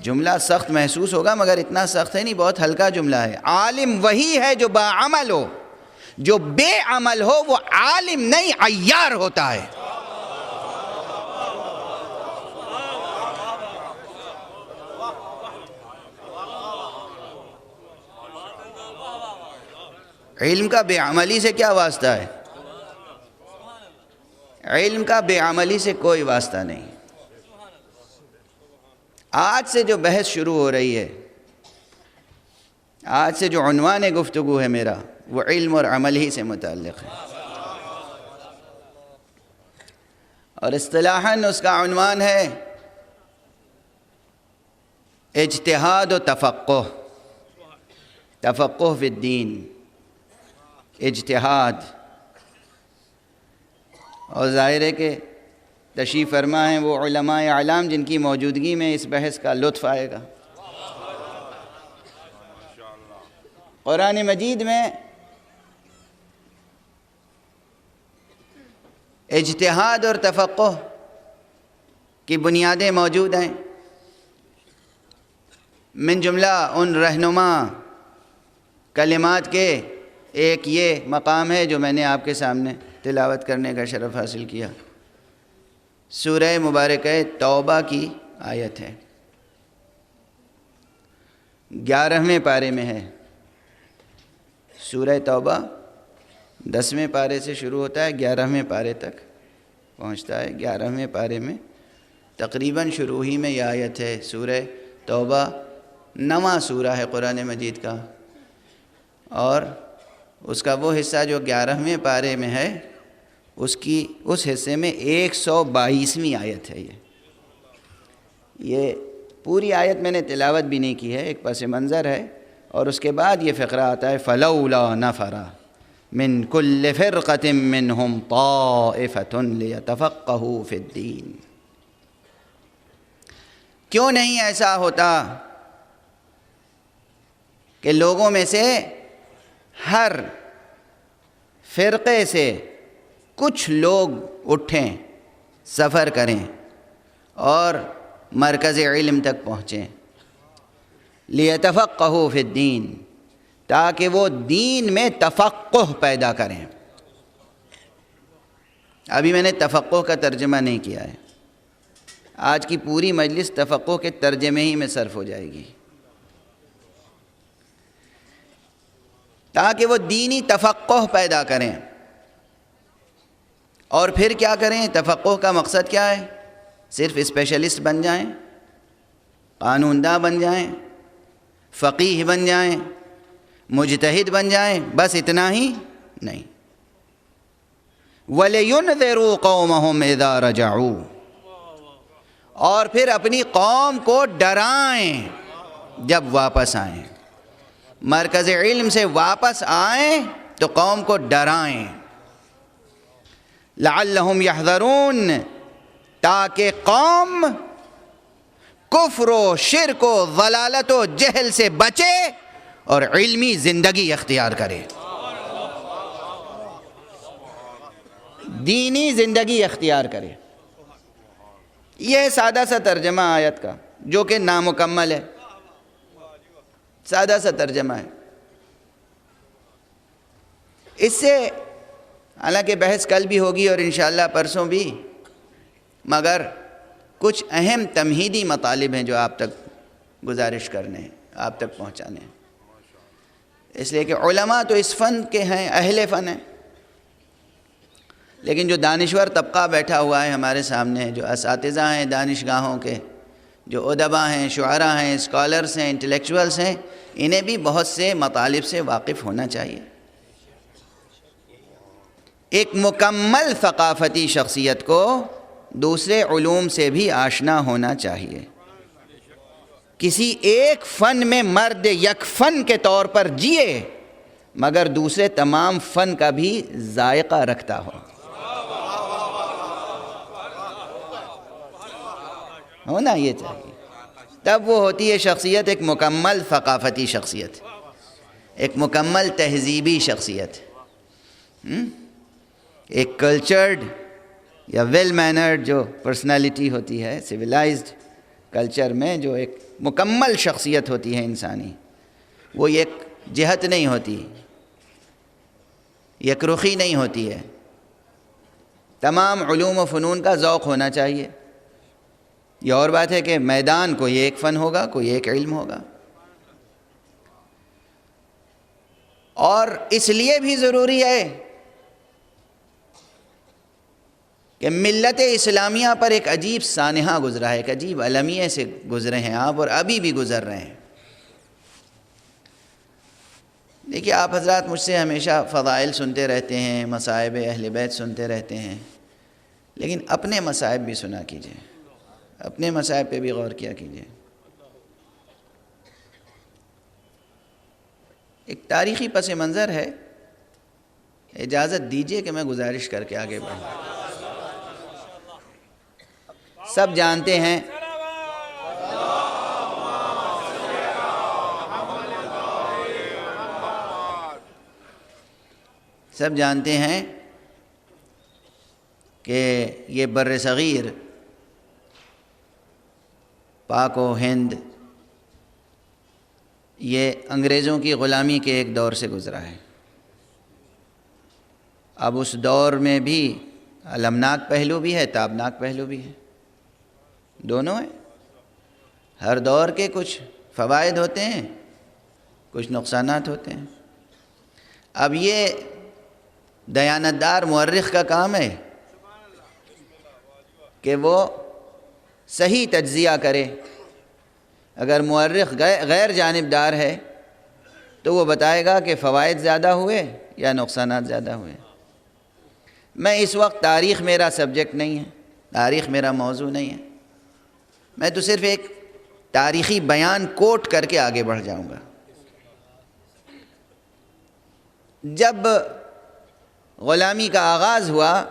جملہ سخت محسوس ہوگا مگر اتنا سخت ہے نہیں، بہت ہلکا جملہ ہے۔ عالم وہی ہے جو باعمل ہو، جو بے عمل ہو وہ عالم نہیں عیار ہوتا ہے۔ علم کا بے عملی سے کیا واسطہ ہے؟ علم کا بے عملی سے کوئی واسطہ نہیں۔ آج سے جو بحث شروع ہو رہی ہے، آج سے جو عنوان گفتگو ہے میرا، وہ علم اور عمل ہی سے متعلق ہے، اور اصطلاحاً اس کا عنوان ہے اجتہاد و تفقہ، تفقہ فی الدین، اجتہاد۔ اور ظاہر ہے کہ تشریف فرما ہیں وہ علماء اعلام جن کی موجودگی میں اس بحث کا لطف آئے گا۔ قرآن مجید میں اجتہاد اور تفقہ کی بنیادیں موجود ہیں۔ من جملہ ان رہنما کلمات کے ایک یہ مقام ہے جو میں نے آپ کے سامنے تلاوت کرنے کا شرف حاصل کیا۔ سورہ مبارکہ توبہ کی آیت ہے، 11ویں پارے میں ہے۔ سورہ توبہ 10ویں پارے سے شروع ہوتا ہے، 11ویں پارے تک پہنچتا ہے۔ 11ویں پارے میں تقریباً شروع ہی میں یہ آیت ہے۔ سورہ توبہ 9واں سورہ ہے قرآن مجید کا، اور اس کا وہ حصہ جو 11ویں پارے میں ہے، اس حصے میں 122ویں آیت ہے۔ یہ پوری آیت میں نے تلاوت بھی نہیں کی ہے، ایک پس منظر ہے، اور اس کے بعد یہ فقرہ آتا ہے فَلَوْلَا نَفَرَ مِن كُلِّ فِرْقَةٍ مِّنْهُمْ طَائِفَةٌ لِيَتَفَقَّهُوا فِي الدِّينِ۔ کیوں نہیں ایسا ہوتا کہ لوگوں میں سے ہر فرقے سے کچھ لوگ اٹھیں، سفر کریں اور مرکز علم تک پہنچیں، لِيَتَفَقَّهُوا فِي الدِّينِ، تاکہ وہ دین میں تفقہ پیدا کریں۔ ابھی میں نے تفقہ کا ترجمہ نہیں کیا ہے، آج کی پوری مجلس تفقہ کے ترجمے ہی میں صرف ہو جائے گی، تاکہ وہ دینی تفقہ پیدا کریں۔ اور پھر کیا کریں؟ تفقہ کا مقصد کیا ہے؟ صرف اسپیشلسٹ بن جائیں، قانون داں بن جائیں، فقیہ بن جائیں، مجتہد بن جائیں، بس اتنا ہی نہیں۔ وَلِيُنذِرُوا قَوْمَهُمْ إِذَا رَجَعُوا، اور پھر اپنی قوم کو ڈرائیں جب واپس آئیں، مرکز علم سے واپس آئیں تو قوم کو ڈرائیں۔ لَعَلَّهُمْ يَحْذَرُونَ، تاکہ قوم کفر و شرک و ضلالت و جہل سے بچے اور علمی زندگی اختیار کرے، دینی زندگی اختیار کرے۔ یہ سادہ سا ترجمہ آیت کا، جو کہ نامکمل ہے، سادہ سا ترجمہ ہے۔ اس سے حالانکہ بحث کل بھی ہوگی اور انشاءاللہ پرسوں بھی، مگر کچھ اہم تمہیدی مطالب ہیں جو آپ تک گزارش کرنے ہیں، آپ تک پہنچانے ہیں، اس لیے کہ علماء تو اس فن کے ہیں، اہل فن ہیں، لیکن جو دانشور طبقہ بیٹھا ہوا ہے ہمارے سامنے، جو اساتذہ ہیں دانشگاہوں کے، جو ادباء ہیں، شعراء ہیں، اسکالرز ہیں، انٹلیکچوئلز ہیں، انہیں بھی بہت سے مطالب سے واقف ہونا چاہیے۔ ایک مکمل ثقافتی شخصیت کو دوسرے علوم سے بھی آشنا ہونا چاہیے۔ کسی ایک فن میں مرد یک فن کے طور پر جیے مگر دوسرے تمام فن کا بھی ذائقہ رکھتا ہو، ہونا یہ چاہیے، تب وہ ہوتی ہے شخصیت ایک مکمل ثقافتی شخصیت، ایک مکمل تہذیبی شخصیت، ایک کلچرڈ یا ویل مینرڈ جو پرسنالٹی ہوتی ہے، سویلائزڈ کلچر میں جو ایک مکمل شخصیت ہوتی ہے انسانی، وہ ایک جہت نہیں ہوتی، یک رخی نہیں ہوتی ہے، تمام علوم و فنون کا ذوق ہونا چاہیے۔ یہ اور بات ہے کہ میدان کوئی ایک فن ہوگا، کوئی ایک علم ہوگا، اور اس لیے بھی ضروری ہے کہ ملت اسلامیہ پر ایک عجیب سانحہ گزرا ہے، ایک عجیب المیہ سے گزرے ہیں آپ، اور ابھی بھی گزر رہے ہیں۔ دیکھیے، آپ حضرات مجھ سے ہمیشہ فضائل سنتے رہتے ہیں، مصائب اہل بیت سنتے رہتے ہیں، لیکن اپنے مصائب بھی سنا کیجئے، اپنے مصائب پہ بھی غور کیا کیجئے۔ ایک تاریخی پس منظر ہے، اجازت دیجئے کہ میں گزارش کر کے آگے بڑھوں۔ سب جانتے ہیں کہ یہ بر صغیر، پاک و ہند، یہ انگریزوں کی غلامی کے ایک دور سے گزرا ہے۔ اب اس دور میں بھی المناک پہلو بھی ہے، تابناک پہلو بھی ہے، دونوں ہیں۔ ہر دور کے کچھ فوائد ہوتے ہیں، کچھ نقصانات ہوتے ہیں۔ اب یہ دیانتدار مورخ کا کام ہے کہ وہ صحیح تجزیہ کرے۔ اگر مورخ غیر جانبدار ہے تو وہ بتائے گا کہ فوائد زیادہ ہوئے یا نقصانات زیادہ ہوئے۔ میں اس وقت تاریخ میرا سبجیکٹ نہیں ہے، تاریخ میرا موضوع نہیں ہے، میں تو صرف ایک تاریخی بیان کوٹ کر کے آگے بڑھ جاؤں گا۔ جب غلامی کا آغاز ہوا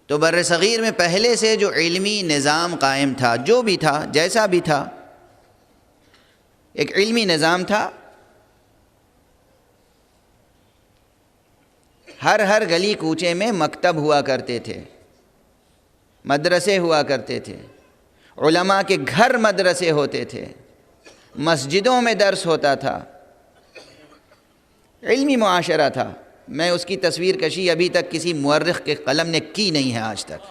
تو بر صغیر میں پہلے سے جو علمی نظام قائم تھا، جو بھی تھا، جیسا بھی تھا، ایک علمی نظام تھا۔ ہر گلی کوچے میں مکتب ہوا کرتے تھے، مدرسے ہوا کرتے تھے، علماء کے گھر مدرسے ہوتے تھے، مسجدوں میں درس ہوتا تھا، علمی معاشرہ تھا۔ میں اس کی تصویر کشی ابھی تک کسی مورخ کے قلم نے کی نہیں ہے آج تک۔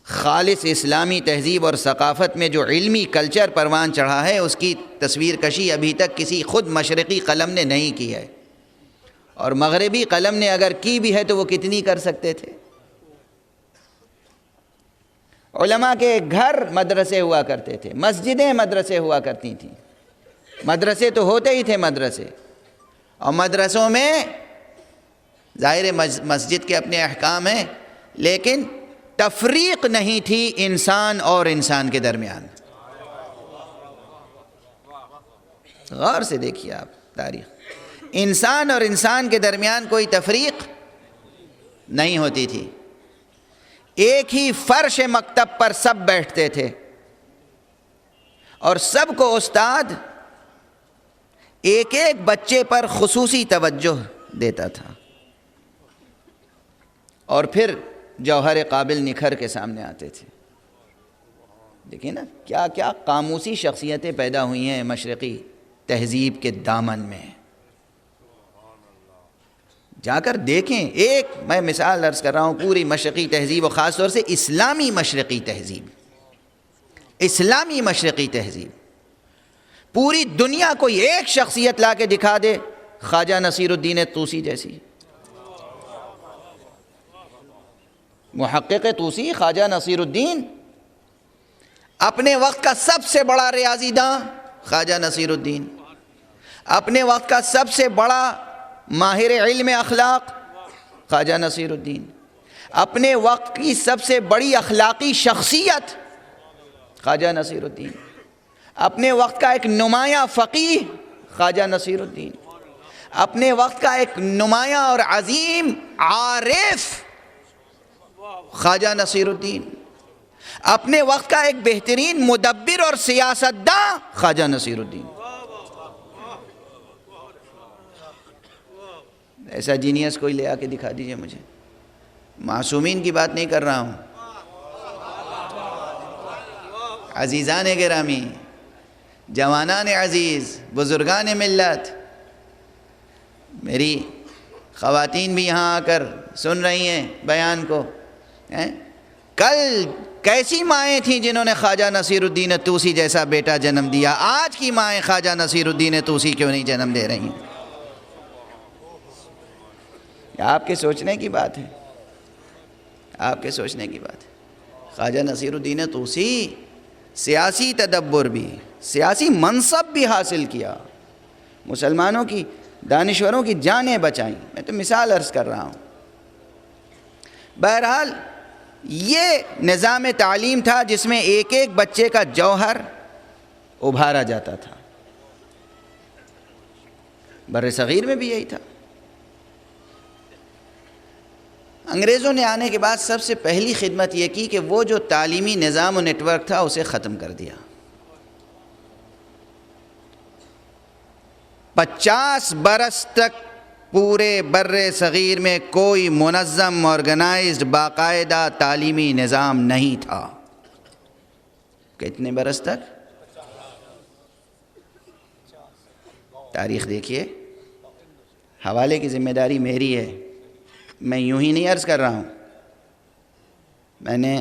خالص اسلامی تہذیب اور ثقافت میں جو علمی کلچر پروان چڑھا ہے، اس کی تصویر کشی ابھی تک کسی خود مشرقی قلم نے نہیں کی ہے، اور مغربی قلم نے اگر کی بھی ہے تو وہ کتنی کر سکتے تھے۔ علماء کے گھر مدرسے ہوا کرتے تھے، مسجدیں مدرسے ہوا کرتی تھیں، مدرسے تو ہوتے ہی تھے مدرسے، اور مدرسوں میں ظاہر مسجد کے اپنے احکام ہیں، لیکن تفریق نہیں تھی انسان اور انسان کے درمیان۔ غور سے دیکھیے آپ تاریخ، انسان اور انسان کے درمیان کوئی تفریق نہیں ہوتی تھی، ایک ہی فرش مکتب پر سب بیٹھتے تھے، اور سب کو استاد ایک ایک بچے پر خصوصی توجہ دیتا تھا، اور پھر جوہر قابل نکھر کے سامنے آتے تھے۔ دیکھیں نا کیا کیا قاموسی شخصیتیں پیدا ہوئی ہیں مشرقی تہذیب کے دامن میں۔ جا کر دیکھیں، ایک میں مثال عرض کر رہا ہوں، پوری مشرقی تہذیب، اور خاص طور سے اسلامی مشرقی تہذیب، اسلامی مشرقی تہذیب، پوری دنیا کوئی ایک شخصیت لا کے دکھا دے خواجہ نصیر الدین طوسی جیسی، محقق طوسی خواجہ نصیر الدین، اپنے وقت کا سب سے بڑا ریاضی داں خواجہ نصیر الدین، اپنے وقت کا سب سے بڑا ماہر علم اخلاق خواجہ نصیر الدین، اپنے وقت کی سب سے بڑی اخلاقی شخصیت خواجہ نصیر الدین، اپنے وقت کا ایک نمایاں فقیہ خواجہ نصیر الدین، اپنے وقت کا ایک نمایاں اور عظیم عارف خواجہ نصیر الدین، اپنے وقت کا ایک بہترین مدبر اور سیاستداں خواجہ نصیر الدین۔ ایسا جینیس کوئی لے آ کے دکھا دیجئے مجھے، معصومین کی بات نہیں کر رہا ہوں، عزیزان گرامی، جوانان عزیز، بزرگان ملت، میری خواتین بھی یہاں آ کر سن رہی ہیں بیان کو، کل کیسی مائیں تھیں جنہوں نے خواجہ نصیر الدین طوسی جیسا بیٹا جنم دیا، آج کی مائیں خواجہ نصیر الدین طوسی کیوں نہیں جنم دے رہی ہیں؟ آپ کے سوچنے کی بات ہے، آپ کے سوچنے کی بات ہے۔ خواجہ نصیر الدین طوسی سیاسی تدبر بھی، سیاسی منصب بھی حاصل کیا، مسلمانوں کی، دانشوروں کی جانیں بچائیں، میں تو مثال عرض کر رہا ہوں۔ بہرحال یہ نظام تعلیم تھا جس میں ایک ایک بچے کا جوہر ابھارا جاتا تھا۔ بر صغیر میں بھی یہی تھا۔ انگریزوں نے آنے کے بعد سب سے پہلی خدمت یہ کی کہ وہ جو تعلیمی نظام و نیٹ ورک تھا اسے ختم کر دیا۔ 50 برس تک پورے بر صغیر میں کوئی منظم آرگنائزڈ باقاعدہ تعلیمی نظام نہیں تھا۔ کتنے برس تک؟ تاریخ دیکھیے، حوالے کی ذمہ داری میری ہے، میں یوں ہی نہیں عرض کر رہا ہوں۔ میں نے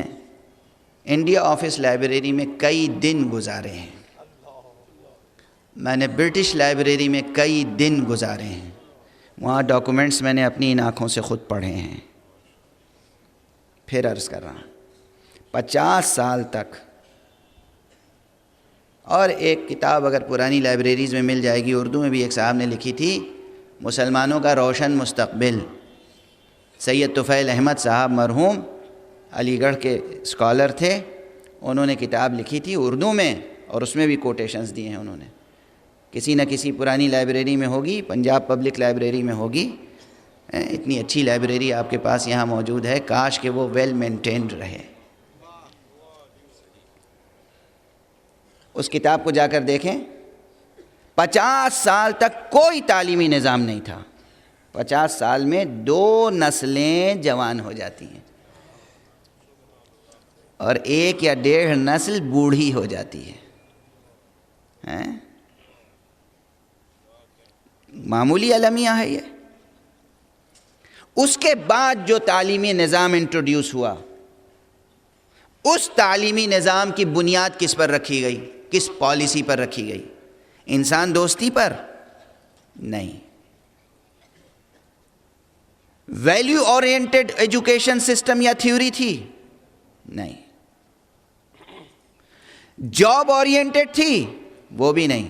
انڈیا آفس لائبریری میں کئی دن گزارے ہیں، میں نے برٹش لائبریری میں کئی دن گزارے ہیں، وہاں ڈاکومنٹس میں نے اپنی ان آنکھوں سے خود پڑھے ہیں۔ پھر عرض کر رہا ہوں 50 سال تک۔ اور ایک کتاب اگر پرانی لائبریریز میں مل جائے گی، اردو میں بھی ایک صاحب نے لکھی تھی، مسلمانوں کا روشن مستقبل، سید طفیل احمد صاحب مرحوم علی گڑھ کے اسکالر تھے، انہوں نے کتاب لکھی تھی اردو میں، اور اس میں بھی کوٹیشنز دیے ہیں انہوں نے۔ کسی نہ کسی پرانی لائبریری میں ہوگی، پنجاب پبلک لائبریری میں ہوگی۔ اتنی اچھی لائبریری آپ کے پاس یہاں موجود ہے، کاش کہ وہ ویل مینٹینڈ رہے۔ اس کتاب کو جا کر دیکھیں، 50 سال تک کوئی تعلیمی نظام نہیں تھا۔ 50 سال میں 2 نسلیں جوان ہو جاتی ہیں اور 1 یا 1.5 نسل بوڑھی ہو جاتی ہے۔ معمولی المیہ ہے یہ۔ اس کے بعد جو تعلیمی نظام انٹروڈیوس ہوا، اس تعلیمی نظام کی بنیاد کس پر رکھی گئی؟ کس پالیسی پر رکھی گئی؟ انسان دوستی پر؟ نہیں۔ ویلیو اورینٹڈ ایجوکیشن سسٹم یا تھیوری تھی؟ نہیں۔ جاب اورینٹڈ تھی؟ وہ بھی نہیں۔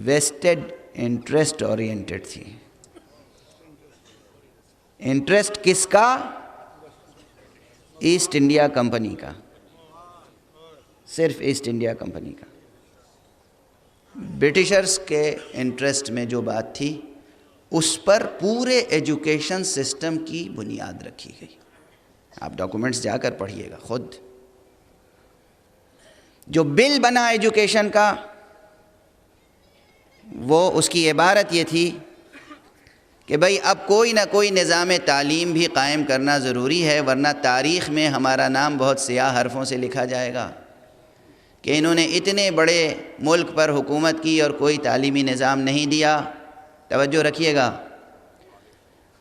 ویسٹڈ انٹرسٹ اورینٹڈ تھی۔ انٹرسٹ کس کا؟ ایسٹ انڈیا کمپنی کا، صرف ایسٹ انڈیا کمپنی کا۔ برٹشرز کے انٹرسٹ میں جو بات تھی اس پر پورے ایجوکیشن سسٹم کی بنیاد رکھی گئی۔ آپ ڈاکومنٹس جا کر پڑھیے گا خود۔ جو بل بنا ایجوکیشن کا، وہ اس کی عبارت یہ تھی کہ بھئی اب کوئی نہ کوئی نظام تعلیم بھی قائم کرنا ضروری ہے، ورنہ تاریخ میں ہمارا نام بہت سیاہ حرفوں سے لکھا جائے گا کہ انہوں نے اتنے بڑے ملک پر حکومت کی اور کوئی تعلیمی نظام نہیں دیا۔ توجہ رکھیے گا۔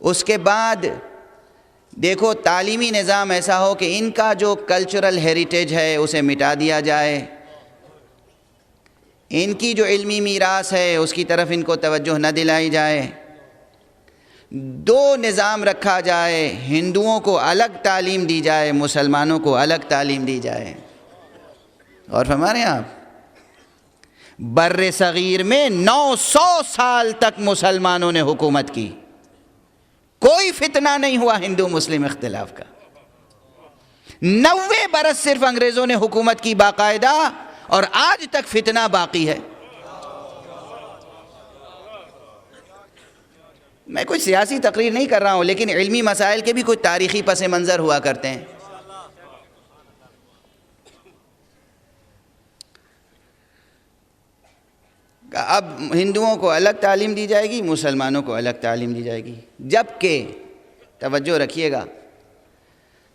اس کے بعد دیکھو تعلیمی نظام ایسا ہو کہ ان کا جو کلچرل ہیریٹیج ہے اسے مٹا دیا جائے، ان کی جو علمی میراث ہے اس کی طرف ان کو توجہ نہ دلائی جائے۔ 2 نظام رکھا جائے، ہندوؤں کو الگ تعلیم دی جائے، مسلمانوں کو الگ تعلیم دی جائے۔ اور ہمارے یہاں بر صغیر میں 900 سال تک مسلمانوں نے حکومت کی، کوئی فتنہ نہیں ہوا ہندو مسلم اختلاف کا۔ 90 برس صرف انگریزوں نے حکومت کی باقاعدہ، اور آج تک فتنہ باقی ہے۔ میں کوئی سیاسی تقریر نہیں کر رہا ہوں، لیکن علمی مسائل کے بھی کوئی تاریخی پس منظر ہوا کرتے ہیں۔ اب ہندوؤں کو الگ تعلیم دی جائے گی، مسلمانوں کو الگ تعلیم دی جائے گی، جبکہ توجہ رکھیے گا،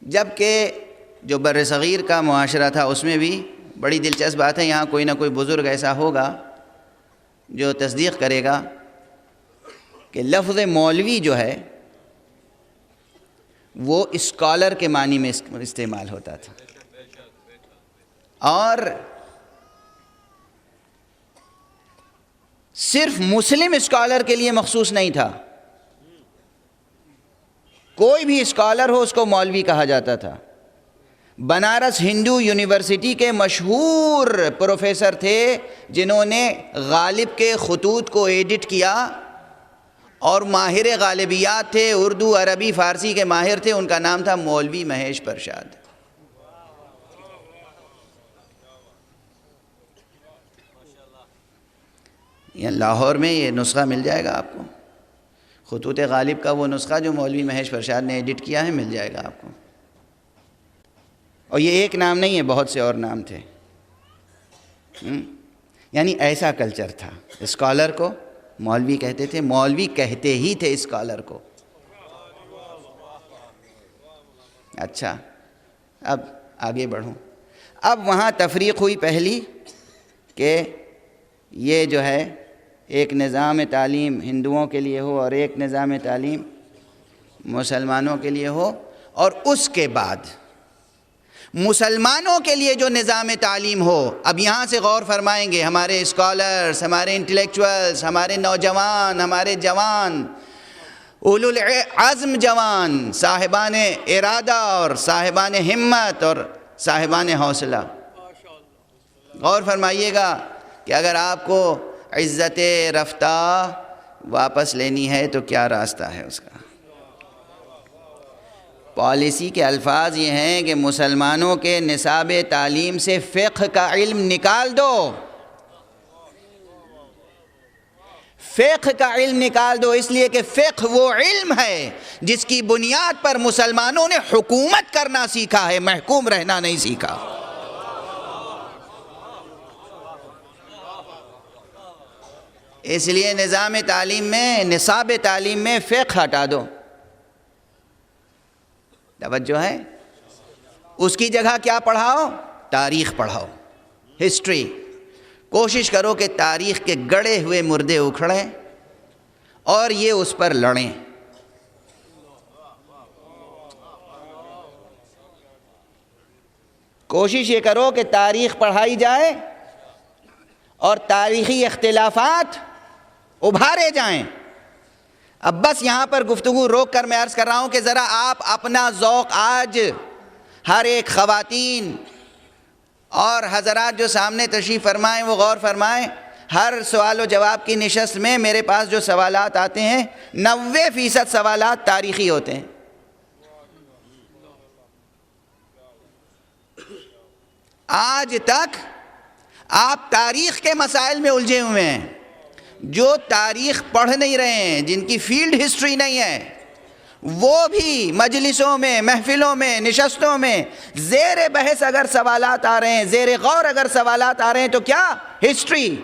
جبکہ جو بر صغیر کا معاشرہ تھا اس میں بھی بڑی دلچسپ بات ہے، یہاں کوئی نہ کوئی بزرگ ایسا ہوگا جو تصدیق کرے گا کہ لفظ مولوی جو ہے وہ اسکالر کے معنی میں استعمال ہوتا تھا، اور صرف مسلم اسکالر کے لیے مخصوص نہیں تھا، کوئی بھی اسکالر ہو اس کو مولوی کہا جاتا تھا۔ بنارس ہندو یونیورسٹی کے مشہور پروفیسر تھے جنہوں نے غالب کے خطوط کو ایڈٹ کیا اور ماہر غالبیات تھے، اردو عربی فارسی کے ماہر تھے، ان کا نام تھا مولوی مہیش پرشاد۔ یہ لاہور میں یہ نسخہ مل جائے گا آپ کو، خطوط غالب کا وہ نسخہ جو مولوی مہیش پرشاد نے ایڈٹ کیا ہے مل جائے گا آپ کو۔ اور یہ ایک نام نہیں ہے، بہت سے اور نام تھے۔ یعنی ایسا کلچر تھا، اسکالر کو مولوی کہتے تھے، مولوی کہتے ہی تھے اسکالر کو۔ اچھا، اب آگے بڑھوں۔ اب وہاں تفریق ہوئی پہلی کہ یہ جو ہے ایک نظام تعلیم ہندوؤں کے لیے ہو اور ایک نظام تعلیم مسلمانوں کے لیے ہو، اور اس کے بعد مسلمانوں کے لیے جو نظام تعلیم ہو۔ اب یہاں سے غور فرمائیں گے ہمارے اسکالرز، ہمارے انٹلیکچوئلز، ہمارے نوجوان، ہمارے جوان، اولو العزم جوان، صاحبان ارادہ اور صاحبان ہمت اور صاحبان حوصلہ، غور فرمائیے گا کہ اگر آپ کو عزت رفتہ واپس لینی ہے تو کیا راستہ ہے اس کا۔ پالیسی کے الفاظ یہ ہیں کہ مسلمانوں کے نصاب تعلیم سے فقہ کا علم نکال دو، فقہ کا علم نکال دو، اس لیے کہ فقہ وہ علم ہے جس کی بنیاد پر مسلمانوں نے حکومت کرنا سیکھا ہے، محکوم رہنا نہیں سیکھا۔ اس لیے نظام تعلیم میں، نصاب تعلیم میں فقہ ہٹا دو۔ توجہ ہے؟ اس کی جگہ کیا پڑھاؤ؟ تاریخ پڑھاؤ، ہسٹری۔ کوشش کرو کہ تاریخ کے گڑے ہوئے مردے اکھڑیں اور یہ اس پر لڑیں۔ کوشش یہ کرو کہ تاریخ پڑھائی جائے اور تاریخی اختلافات ابھارے جائیں۔ اب بس یہاں پر گفتگو روک کر میں عرض کر رہا ہوں کہ ذرا آپ اپنا ذوق آج ہر ایک خواتین اور حضرات جو سامنے تشریف فرمائیں وہ غور فرمائیں۔ ہر سوال و جواب کی نشست میں میرے پاس جو سوالات آتے ہیں 90% سوالات تاریخی ہوتے ہیں۔ آج تک آپ تاریخ کے مسائل میں الجھے ہوئے ہیں۔ جو تاریخ پڑھ نہیں رہے ہیں، جن کی فیلڈ ہسٹری نہیں ہے، وہ بھی مجلسوں میں، محفلوں میں، نشستوں میں زیر بحث اگر سوالات آ رہے ہیں، زیر غور اگر سوالات آ رہے ہیں تو کیا؟ ہسٹری،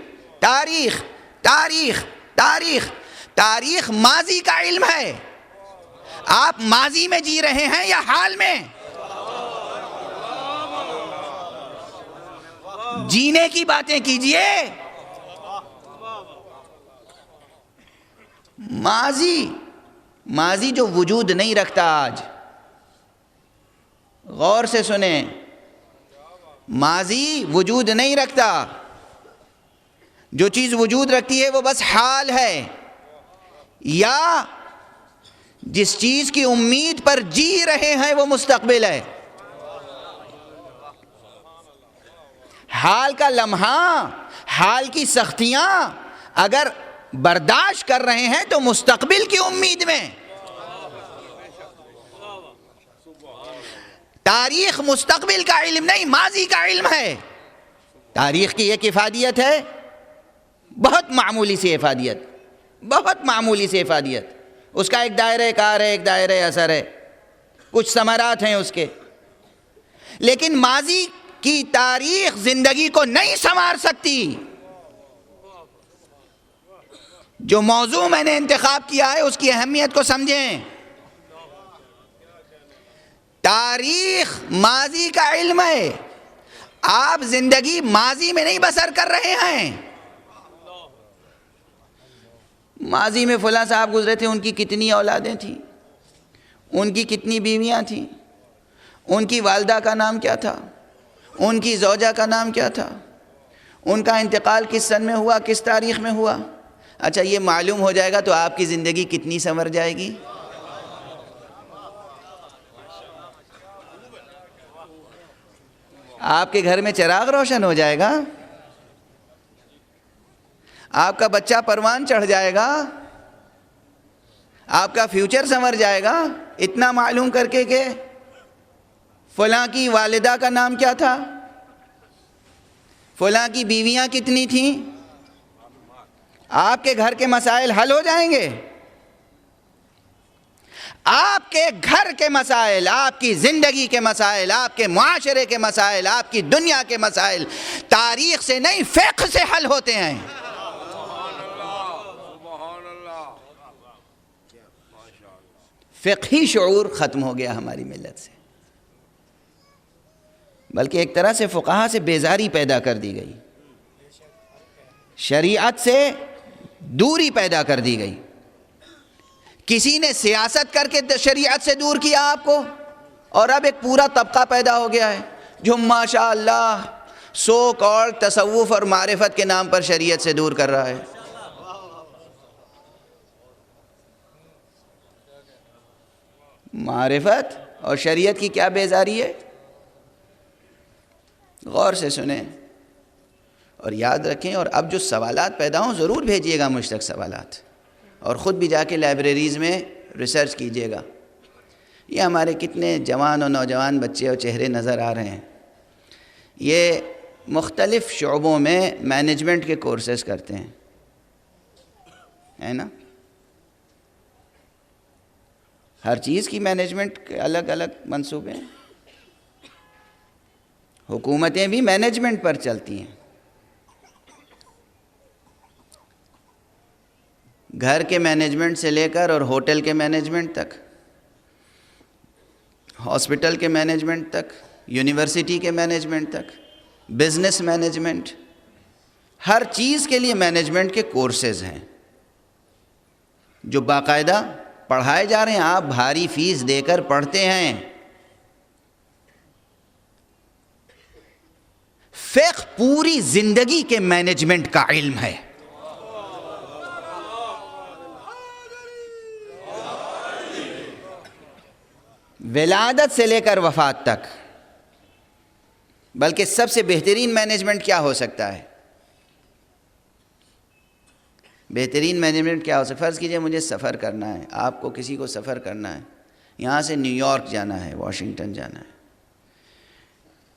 تاریخ، تاریخ، تاریخ۔ تاریخ ماضی کا علم ہے۔ آپ ماضی میں جی رہے ہیں یا حال میں؟ جینے کی باتیں کیجئے۔ ماضی جو وجود نہیں رکھتا آج، غور سے سنیں، ماضی وجود نہیں رکھتا۔ جو چیز وجود رکھتی ہے وہ بس حال ہے، یا جس چیز کی امید پر جی رہے ہیں وہ مستقبل ہے۔ حال کا لمحہ، حال کی سختیاں اگر برداشت کر رہے ہیں تو مستقبل کی امید میں۔ تاریخ مستقبل کا علم نہیں، ماضی کا علم ہے۔ تاریخ کی ایک افادیت ہے، بہت معمولی سی افادیت، بہت معمولی سی افادیت، اس کا ایک دائرہ کار ہے، ایک دائرہ اثر ہے، کچھ ثمرات ہیں اس کے۔ لیکن ماضی کی تاریخ زندگی کو نہیں سنوار سکتی۔ جو موضوع میں نے انتخاب کیا ہے اس کی اہمیت کو سمجھیں۔ تاریخ ماضی کا علم ہے. آپ زندگی ماضی میں نہیں بسر کر رہے ہیں. ماضی میں فلاں صاحب گزرے تھے, ان کی کتنی اولادیں تھیں, ان کی کتنی بیویاں تھیں, ان کی والدہ کا نام کیا تھا, ان کی زوجہ کا نام کیا تھا, ان کا انتقال کس سن میں ہوا, کس تاریخ میں ہوا. اچھا یہ معلوم ہو جائے گا تو آپ کی زندگی کتنی سنور جائے گی. آپ کے گھر میں چراغ روشن ہو جائے گا, آپ کا بچہ پروان چڑھ جائے گا, آپ کا فیوچر سنور جائے گا. اتنا معلوم کر کے کہ فلاں کی والدہ کا نام کیا تھا, فلاں کی بیویاں کتنی تھیں. آپ کے گھر کے مسائل حل ہو جائیں گے. آپ کے گھر کے مسائل, آپ کی زندگی کے مسائل, آپ کے معاشرے کے مسائل, آپ کی دنیا کے مسائل تاریخ سے نہیں فقہ سے حل ہوتے ہیں. فقہی شعور ختم ہو گیا ہماری ملت سے, بلکہ ایک طرح سے فقہا سے بیزاری پیدا کر دی گئی, شریعت سے دوری پیدا کر دی گئی. کسی نے سیاست کر کے شریعت سے دور کیا آپ کو, اور اب ایک پورا طبقہ پیدا ہو گیا ہے جو ماشاء اللہ سو کال تصوف اور معرفت کے نام پر شریعت سے دور کر رہا ہے. معرفت اور شریعت کی کیا بیزاری ہے, غور سے سنیں اور یاد رکھیں. اور اب جو سوالات پیدا ہوں ضرور بھیجیے گا مجھ تک سوالات, اور خود بھی جا کے لائبریریز میں ریسرچ کیجیے گا. یہ ہمارے کتنے جوان اور نوجوان بچے اور چہرے نظر آ رہے ہیں, یہ مختلف شعبوں میں مینجمنٹ کے کورسز کرتے ہیں, ہے نا. ہر چیز کی مینجمنٹ کے الگ الگ منصوبے ہیں. حکومتیں بھی مینجمنٹ پر چلتی ہیں. گھر کے مینجمنٹ سے لے کر اور ہوٹل کے مینجمنٹ تک, ہاسپٹل کے مینجمنٹ تک, یونیورسٹی کے مینجمنٹ تک, بزنس مینجمنٹ, ہر چیز کے لیے مینجمنٹ کے کورسز ہیں جو باقاعدہ پڑھائے جا رہے ہیں. آپ بھاری فیس دے کر پڑھتے ہیں. فقہ پوری زندگی کے مینجمنٹ کا علم ہے. ولادت سے لے کر وفات تک. بلکہ سب سے بہترین مینجمنٹ کیا ہو سکتا ہے, بہترین مینجمنٹ کیا ہو سکتا ہے؟ فرض کیجئے مجھے سفر کرنا ہے, آپ کو کسی کو سفر کرنا ہے, یہاں سے نیو یارک جانا ہے, واشنگٹن جانا ہے.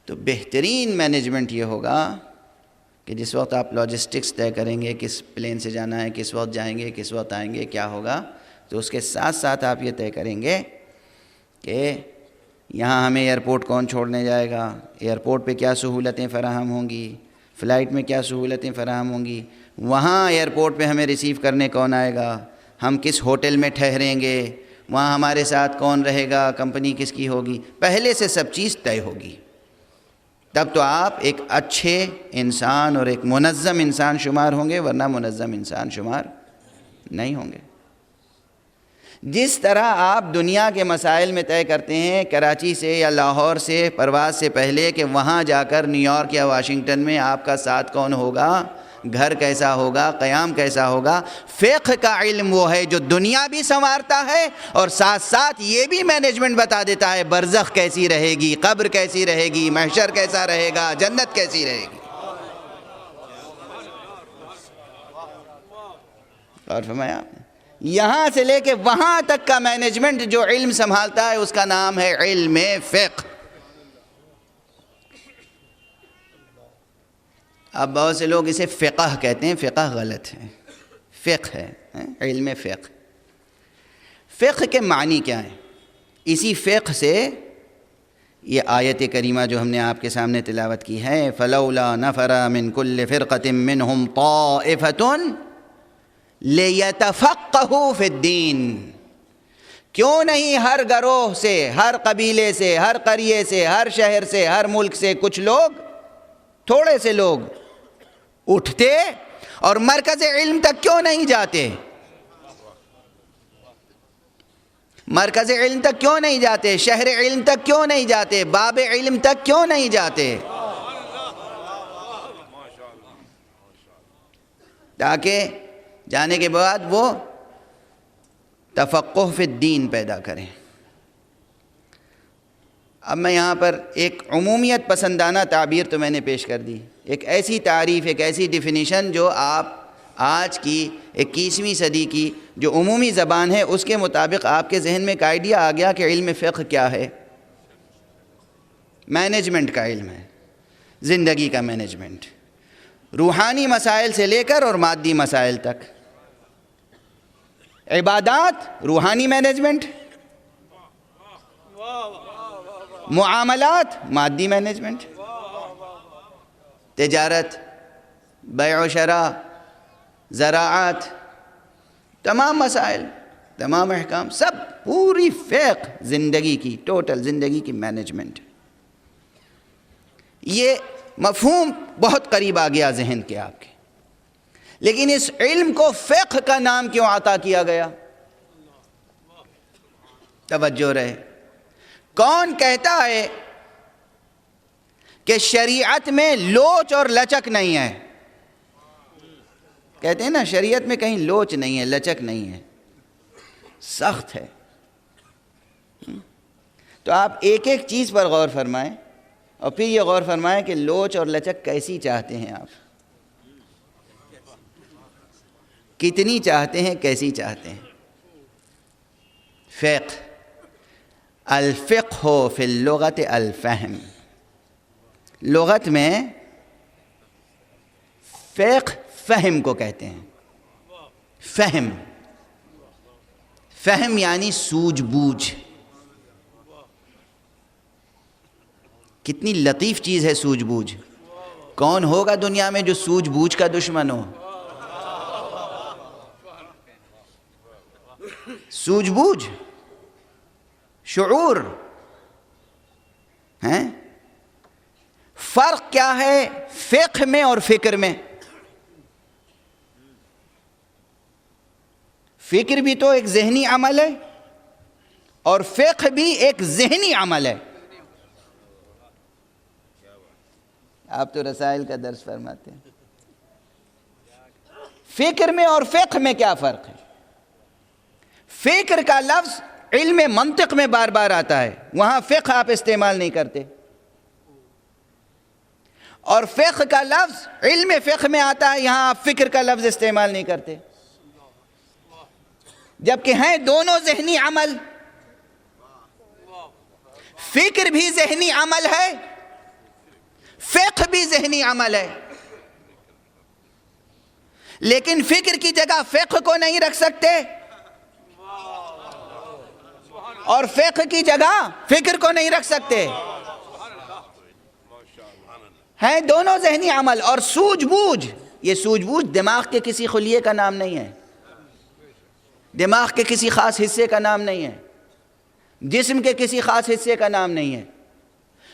تو بہترین مینجمنٹ یہ ہوگا کہ جس وقت آپ لاجسٹکس طے کریں گے, کس پلین سے جانا ہے, کس وقت جائیں گے, کس وقت آئیں گے, کیا ہوگا, تو اس کے ساتھ ساتھ آپ یہ طے کریں گے کہ یہاں ہمیں ایئرپورٹ کون چھوڑنے جائے گا, ایئرپورٹ پہ کیا سہولتیں فراہم ہوں گی, فلائٹ میں کیا سہولتیں فراہم ہوں گی, وہاں ایئرپورٹ پہ ہمیں ریسیو کرنے کون آئے گا, ہم کس ہوٹل میں ٹھہریں گے, وہاں ہمارے ساتھ کون رہے گا, کمپنی کس کی ہوگی. پہلے سے سب چیز طے ہوگی. تب تو آپ ایک اچھے انسان اور ایک منظم انسان شمار ہوں گے, ورنہ منظم انسان شمار نہیں ہوں گے. جس طرح آپ دنیا کے مسائل میں طے کرتے ہیں کراچی سے یا لاہور سے پرواز سے پہلے کہ وہاں جا کر نیو یارک یا واشنگٹن میں آپ کا ساتھ کون ہوگا, گھر کیسا ہوگا, قیام کیسا ہوگا. فقہ کا علم وہ ہے جو دنیا بھی سنوارتا ہے اور ساتھ ساتھ یہ بھی مینجمنٹ بتا دیتا ہے برزخ کیسی رہے گی, قبر کیسی رہے گی, محشر کیسا رہے گا, جنت کیسی رہے گی. اور فرمایا آپ نے یہاں سے لے کے وہاں تک کا مینجمنٹ جو علم سنبھالتا ہے اس کا نام ہے علم فقہ. اب بہت سے لوگ اسے فقہ کہتے ہیں, فقہ غلط ہے, فقہ ہے, علم فقہ. فقہ کے معنی کیا ہیں؟ اسی فقہ سے یہ آیت کریمہ جو ہم نے آپ کے سامنے تلاوت کی ہے, فَلَوْلَا نَفَرَ مِن كُلِّ فِرْقَةٍ مِّنْهُمْ طَائِفَةٌ لِيَتَفَقَّهُوا فِي الدِّينِ. کیوں نہیں ہر گروہ سے، ہر قبیلے سے، ہر قریے سے، ہر شہر سے، ہر ملک سے کچھ لوگ، تھوڑے سے لوگ اٹھتے اور مرکز علم تک کیوں نہیں جاتے؟ مرکز علم تک کیوں نہیں جاتے؟ شہر علم تک کیوں نہیں جاتے؟ باب علم تک کیوں نہیں جاتے؟ تاکہ جانے کے بعد وہ تفقہ فی الدین پیدا کریں۔ اب میں یہاں پر ایک عمومیت پسندانہ تعبیر تو میں نے پیش کر دی، ایک ایسی تعریف، ایک ایسی ڈیفینیشن جو آپ آج کی 21ویں صدی کی جو عمومی زبان ہے اس کے مطابق آپ کے ذہن میں ایک آئیڈیا آ گیا کہ علم فقہ کیا ہے؟ مینجمنٹ کا علم ہے، زندگی کا مینجمنٹ، روحانی مسائل سے لے کر اور مادی مسائل تک، عبادات روحانی مینجمنٹ، معاملات مادی مینجمنٹ، تجارت، بیع و شراء، زراعت، تمام مسائل، تمام احکام، سب پوری فقہ زندگی کی، ٹوٹل زندگی کی مینجمنٹ۔ یہ مفہوم بہت قریب آ گیا ذہن کے آپ کے، لیکن اس علم کو فقہ کا نام کیوں عطا کیا گیا؟ توجہ رہے، کون کہتا ہے کہ شریعت میں لوچ اور لچک نہیں ہے؟ کہتے ہیں نا شریعت میں کہیں لوچ نہیں ہے، لچک نہیں ہے، سخت ہے۔ تو آپ ایک ایک چیز پر غور فرمائیں اور پھر یہ غور فرمائیں کہ لوچ اور لچک کیسی چاہتے ہیں آپ، کتنی چاہتے ہیں، کیسی چاہتے ہیں؟ فقہ، الفقہ فی اللغت الفہم، لغت میں فقہ فہم کو کہتے ہیں۔ فہم، فہم یعنی سوجھ بوجھ۔ کتنی لطیف چیز ہے سوجھ بوجھ، کون ہوگا دنیا میں جو سوجھ بوجھ کا دشمن ہو؟ سوجھ بوجھ، شعور ہیں۔ فرق کیا ہے فقہ میں اور فکر میں؟ فکر بھی تو ایک ذہنی عمل ہے اور فقہ بھی ایک ذہنی عمل ہے۔ آپ تو رسائل کا درس فرماتے ہیں، فکر میں اور فقہ میں کیا فرق ہے؟ فکر کا لفظ علم منطق میں بار بار آتا ہے، وہاں فقہ آپ استعمال نہیں کرتے، اور فقہ کا لفظ علم فقہ میں آتا ہے، یہاں آپ فکر کا لفظ استعمال نہیں کرتے، جبکہ ہیں دونوں ذہنی عمل۔ فکر بھی ذہنی عمل ہے، فقہ بھی ذہنی عمل ہے، لیکن فکر کی جگہ فقہ کو نہیں رکھ سکتے اور فقہ کی جگہ فکر کو نہیں رکھ سکتے، ہیں دونوں ذہنی عمل۔ اور سوجھ بوجھ، یہ سوجھ بوجھ دماغ کے کسی خلیے کا نام نہیں ہے، دماغ کے کسی خاص حصے کا نام نہیں ہے، جسم کے کسی خاص حصے کا نام نہیں ہے۔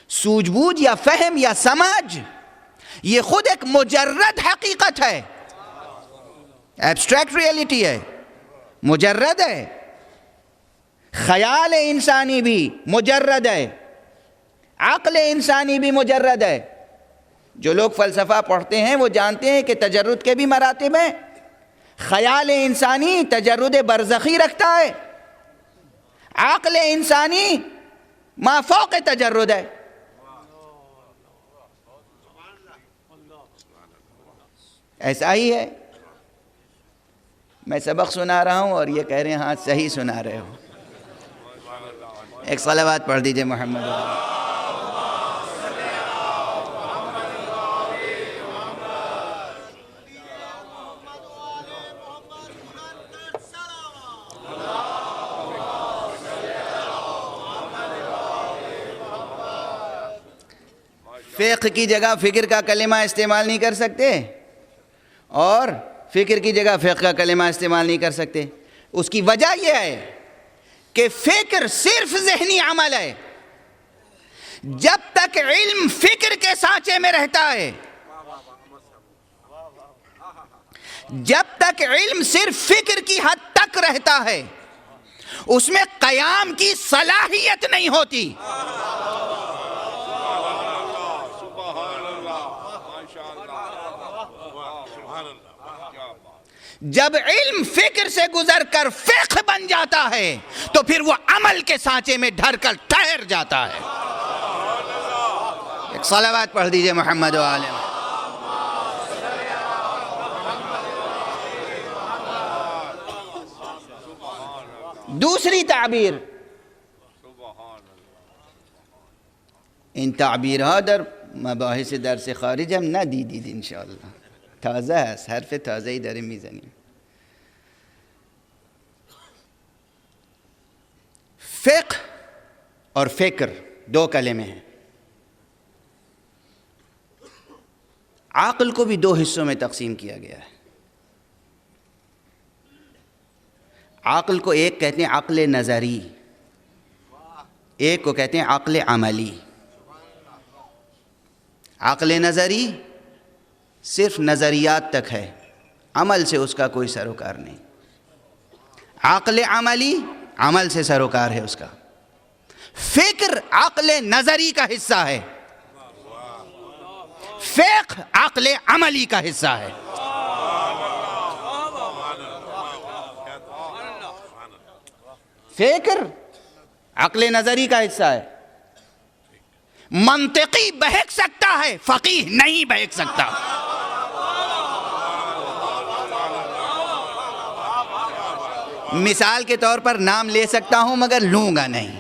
سوجھ بوجھ یا فہم یا سمجھ یہ خود ایک مجرد حقیقت ہے، ایبسٹریکٹ ریئلٹی ہے، مجرد ہے۔ خیال انسانی بھی مجرد ہے، عقل انسانی بھی مجرد ہے۔ جو لوگ فلسفہ پڑھتے ہیں وہ جانتے ہیں کہ تجرد کے بھی مراتب ہیں۔ خیال انسانی تجرد برزخی رکھتا ہے، عقل انسانی ما فوق تجرد ہے۔ ایسا ہی ہے، میں سبق سنا رہا ہوں اور یہ کہہ رہے ہیں ہاں صحیح سنا رہے ہو۔ ایک صلوات پڑھ دیجئے محمد۔ فقہ کی جگہ فکر کا کلمہ استعمال نہیں کر سکتے اور فکر کی جگہ فقہ کا کلمہ استعمال نہیں کر سکتے۔ اس کی وجہ یہ ہے کہ فکر صرف ذہنی عمل ہے. جب تک علم فکر کے سانچے میں رہتا ہے، جب تک علم صرف فکر کی حد تک رہتا ہے، اس میں قیام کی صلاحیت نہیں ہوتی. جب علم فکر سے گزر کر فقہ بن جاتا ہے تو پھر وہ عمل کے سانچے میں ڈھر کر ٹھہر جاتا ہے. ایک صلوات پڑھ دیجئے محمد و آلہ. دوسری تعبیر، ان تعبیرها در مباحث درس خارج هم ندیدید انشاءالله، تازه است، حرف تازه‌ای داریم میزنیم. فقہ اور فکر دو کلمے ہیں. عقل کو بھی دو حصوں میں تقسیم کیا گیا ہے. عقل کو ایک کہتے ہیں عقل نظری، ایک کو کہتے ہیں عقل عملی. عقل نظری صرف نظریات تک ہے، عمل سے اس کا کوئی سروکار نہیں. عقل عملی عمل سے سروکار ہے اس کا. فکر عقل نظری کا حصہ ہے، فقہ عقل عملی کا حصہ ہے. فکر عقل نظری کا حصہ ہے. منطقی بہک سکتا ہے، فقیہ نہیں بہک سکتا. مثال کے طور پر نام لے سکتا ہوں مگر لوں گا نہیں.